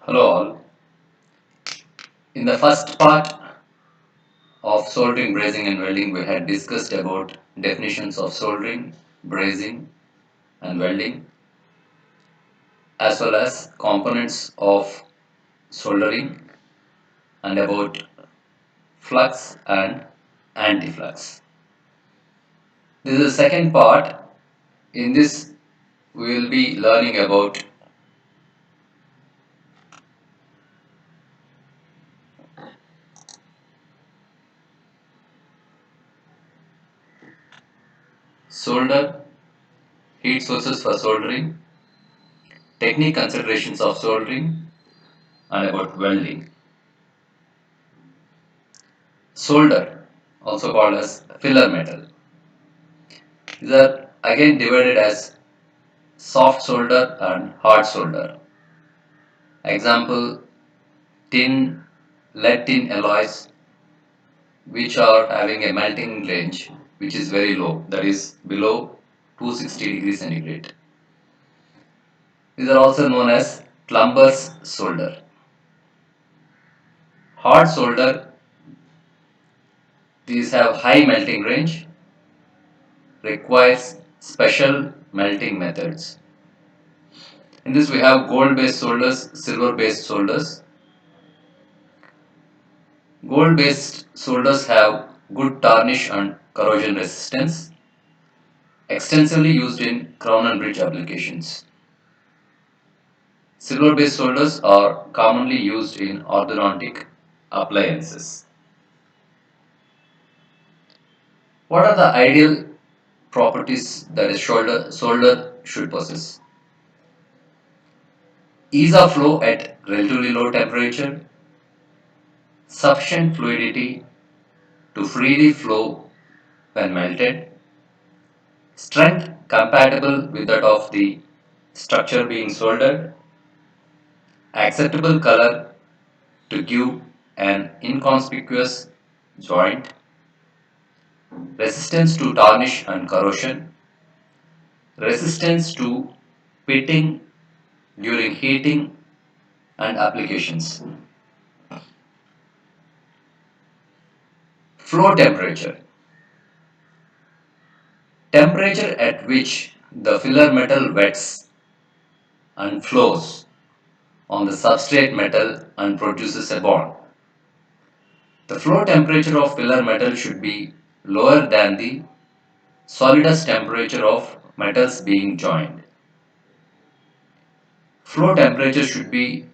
Hello all. In the first part of soldering, brazing and welding, we had discussed about definitions of soldering, brazing and welding, as well as components of soldering, and about flux and anti-flux. This is the second part. In this we will be learning about solder, heat sources for soldering, technique considerations of soldering, and about welding. Solder, also called as filler metal. These are again divided as soft solder and hard solder. Example, tin, lead tin alloys which are having a melting range which is very low, that is below 260 degrees centigrade. These are also known as plumber's solder. Hard solder, these have high melting range, requires special melting methods. In this we have gold based solders, silver based solders. Gold based solders have good tarnish and corrosion resistance, extensively used in crown and bridge applications. Silver based solders are commonly used in orthodontic appliances. What are the ideal properties that a solder should possess? Ease of flow at relatively low temperature, sufficient fluidity to freely flow when melted, strength compatible with that of the structure being soldered, acceptable color to give an inconspicuous joint, resistance to tarnish and corrosion, resistance to pitting during heating and applications. Flow temperature. Temperature at which the filler metal wets and flows on the substrate metal and produces a bond. The flow temperature of filler metal should be lower than the solidus temperature of metals being joined. Flow temperature should be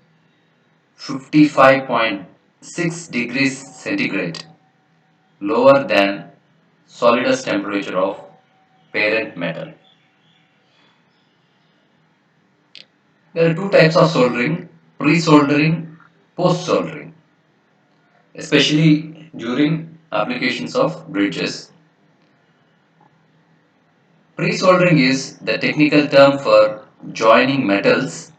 55.6 degrees centigrade, lower than solidus temperature of parent metal. There are two types of soldering, pre-soldering, post-soldering, especially during applications of bridges. Pre-soldering is the technical term for joining metals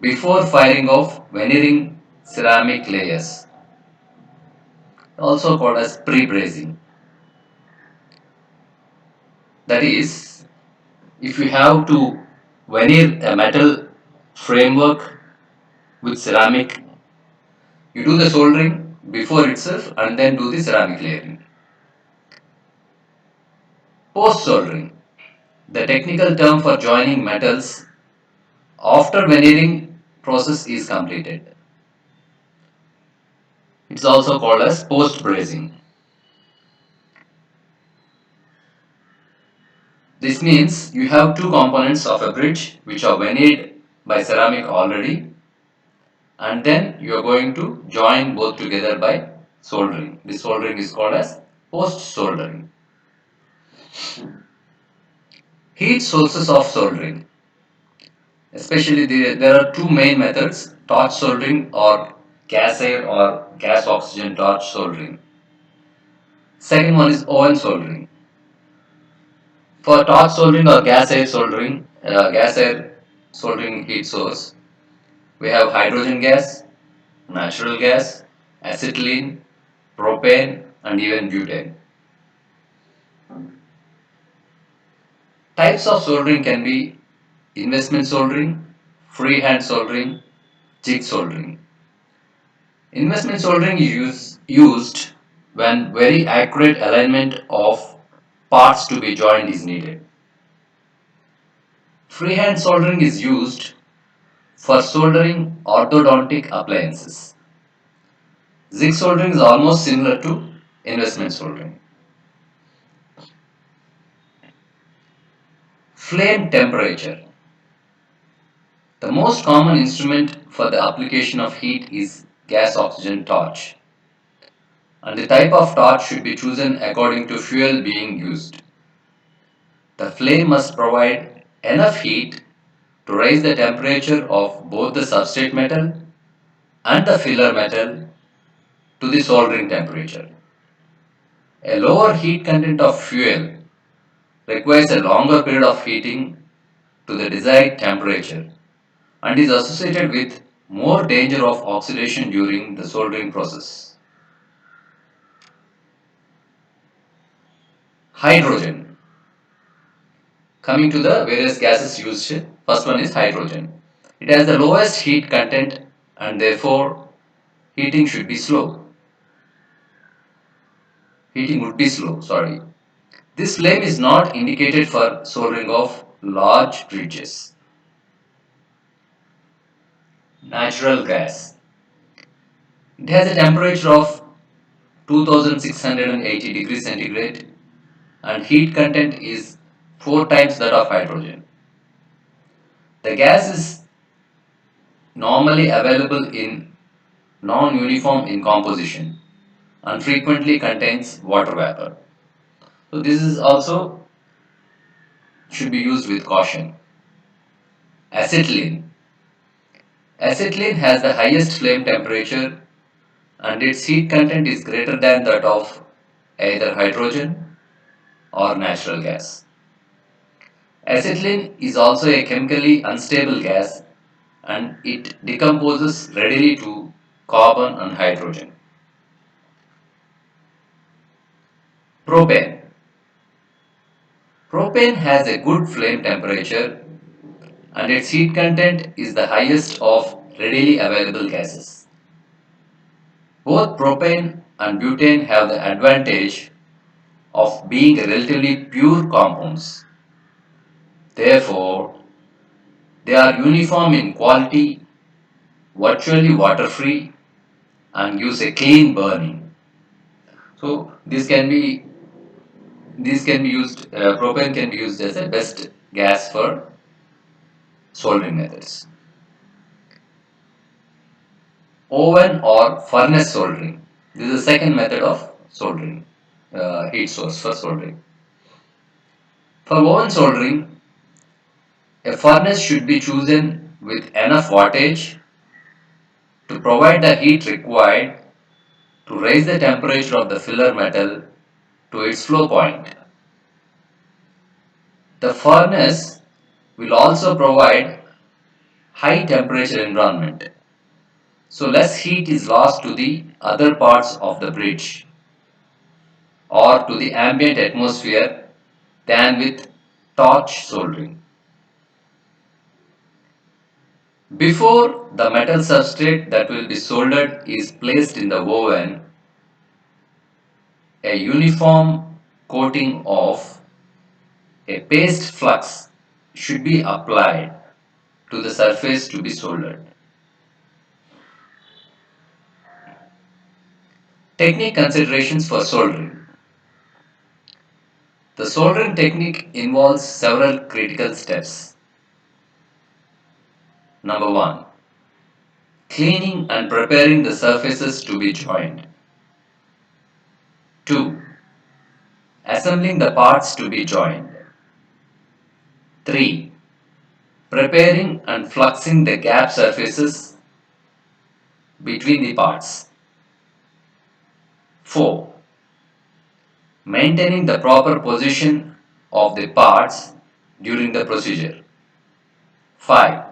before firing of veneering ceramic layers, also called as pre-brazing. That is, if you have to veneer a metal framework with ceramic, you do the soldering before itself and then do the ceramic layering. Post soldering, the technical term for joining metals after veneering process is completed. It's also called as post brazing. This means you have two components of a bridge which are veneered by ceramic already, and then you are going to join both together by soldering. This soldering is called as post soldering. Heat sources of soldering. Especially there are two main methods, torch soldering or gas air or gas oxygen torch soldering. Second one is oven soldering. For torch soldering or gas air soldering heat source, we have hydrogen gas, natural gas, acetylene, propane, and even butane. Types of soldering can be investment soldering, freehand soldering, Jig soldering. Investment soldering is used when very accurate alignment of parts to be joined is needed. Freehand soldering is used for soldering orthodontic appliances. Zig soldering is almost similar to investment soldering. Flame temperature. The most common instrument for the application of heat is gas oxygen torch, and the type of torch should be chosen according to fuel being used. The flame must provide enough heat to raise the temperature of both the substrate metal and the filler metal to the soldering temperature. A lower heat content of fuel requires a longer period of heating to the desired temperature and is associated with more danger of oxidation during the soldering process. Hydrogen. Coming to the various gases used, first one is hydrogen. It has the lowest heat content and therefore heating should be slow. Heating would be slow, sorry. This flame is not indicated for soldering of large bridges. Natural gas. It has a temperature of 2680 degrees centigrade and heat content is 4 times that of hydrogen. The gas is normally available in non-uniform in composition and frequently contains water vapor. So this is also should be used with caution. Acetylene. Acetylene has the highest flame temperature and its heat content is greater than that of either hydrogen or natural gas. Acetylene is also a chemically unstable gas and it decomposes readily to carbon and hydrogen. Propane. Propane has a good flame temperature and its heat content is the highest of readily available gases. Both propane and butane have the advantage of being relatively pure compounds. Therefore, they are uniform in quality, virtually water-free, and gives a clean burning. So these can be used. Propane can be used as a best gas for soldering methods. Oven or furnace soldering. This is the second method of soldering, heat source for soldering. For oven soldering, a furnace should be chosen with enough wattage to provide the heat required to raise the temperature of the filler metal to its flow point. The furnace will also provide high temperature environment, so less heat is lost to the other parts of the bridge or to the ambient atmosphere than with torch soldering. Before the metal substrate that will be soldered is placed in the oven, a uniform coating of a paste flux should be applied to the surface to be soldered. Technique considerations for soldering. The soldering technique involves several critical steps. Number 1. Cleaning and preparing the surfaces to be joined. 2. Assembling the parts to be joined. 3. Preparing and fluxing the gap surfaces between the parts. 4. Maintaining the proper position of the parts during the procedure. 5.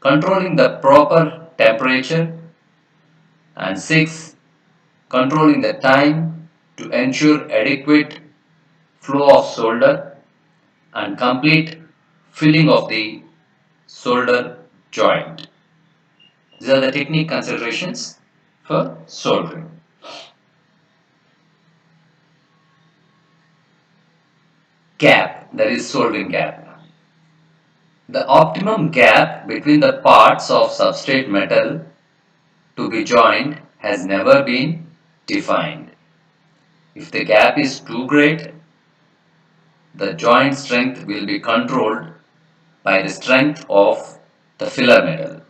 Controlling the proper temperature. And 6. Controlling the time to ensure adequate flow of solder and complete filling of the solder joint. These are the technique considerations for soldering. Gap, that is soldering gap. The optimum gap between the parts of substrate metal to be joined has never been defined. If the gap is too great, the joint strength will be controlled by the strength of the filler metal.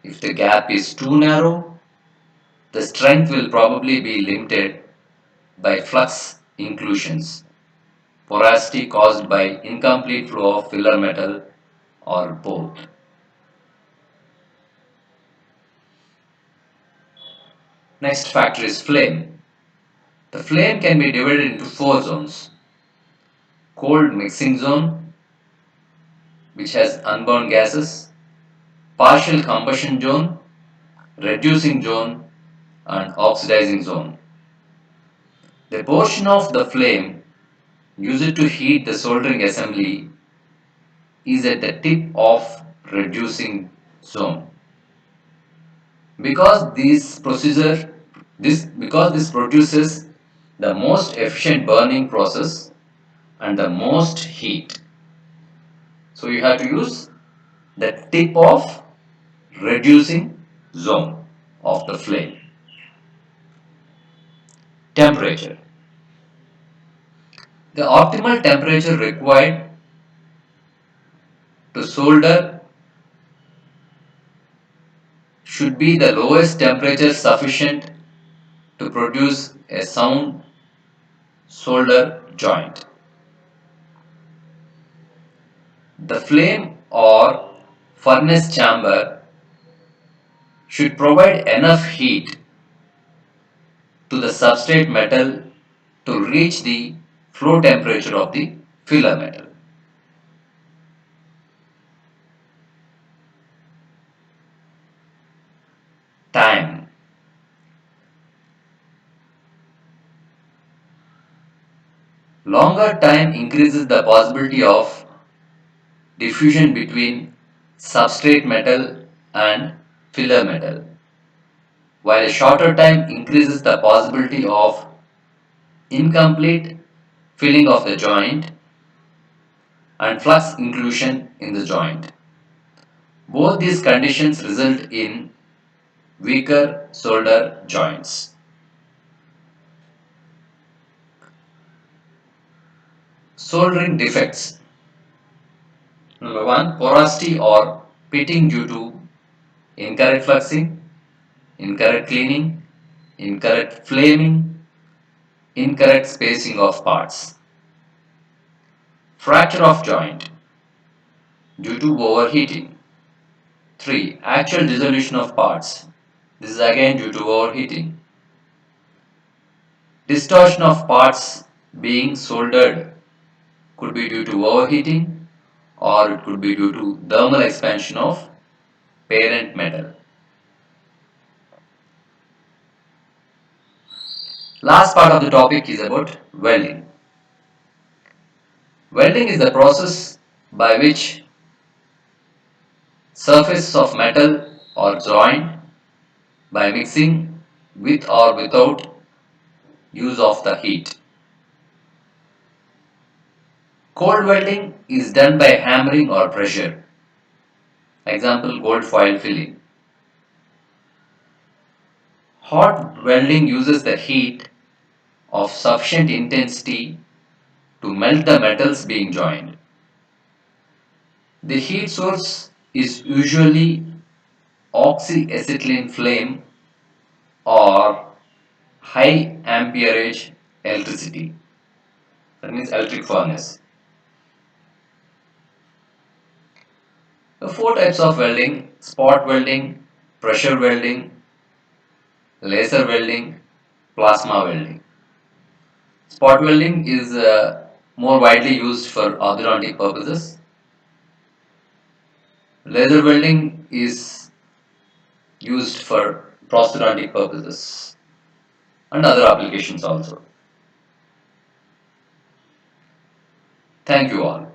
If the gap is too narrow, the strength will probably be limited by flux inclusions, porosity caused by incomplete flow of filler metal, or both. Next factor is flame. The flame can be divided into four zones: cold mixing zone, which has unburned gases; partial combustion zone, reducing zone, and oxidizing zone. The portion of the flame used to heat the soldering assembly is at the tip of reducing zone. Because this produces the most efficient burning process and the most heat. So you have to use the tip of reducing zone of the flame. Temperature. The optimal temperature required to solder should be the lowest temperature sufficient to produce a sound solder joint. The flame or furnace chamber should provide enough heat to the substrate metal to reach the flow temperature of the filler metal. Time. Longer time increases the possibility of diffusion between substrate metal and filler metal, while a shorter time increases the possibility of incomplete filling of the joint and flux inclusion in the joint. Both these conditions result in weaker solder joints. Soldering defects. Number 1, porosity or pitting due to incorrect fluxing, incorrect cleaning, incorrect flaming, incorrect spacing of parts. Fracture of joint due to overheating. 3, actual dissolution of parts. This is again due to overheating. Distortion of parts being soldered could be due to overheating, or it could be due to thermal expansion of parent metal. Last part of the topic is about welding. Welding is the process by which surfaces of metal are joined by mixing with or without use of the heat. Cold welding is done by hammering or pressure. Example, gold foil filling. Hot welding uses the heat of sufficient intensity to melt the metals being joined. The heat source is usually oxyacetylene flame or high amperage electricity. That means electric furnace. The four types of welding: spot welding, pressure welding, laser welding, plasma welding. Spot welding is more widely used for orthodontic purposes. Laser welding is used for prosthodontic purposes and other applications also. Thank you all.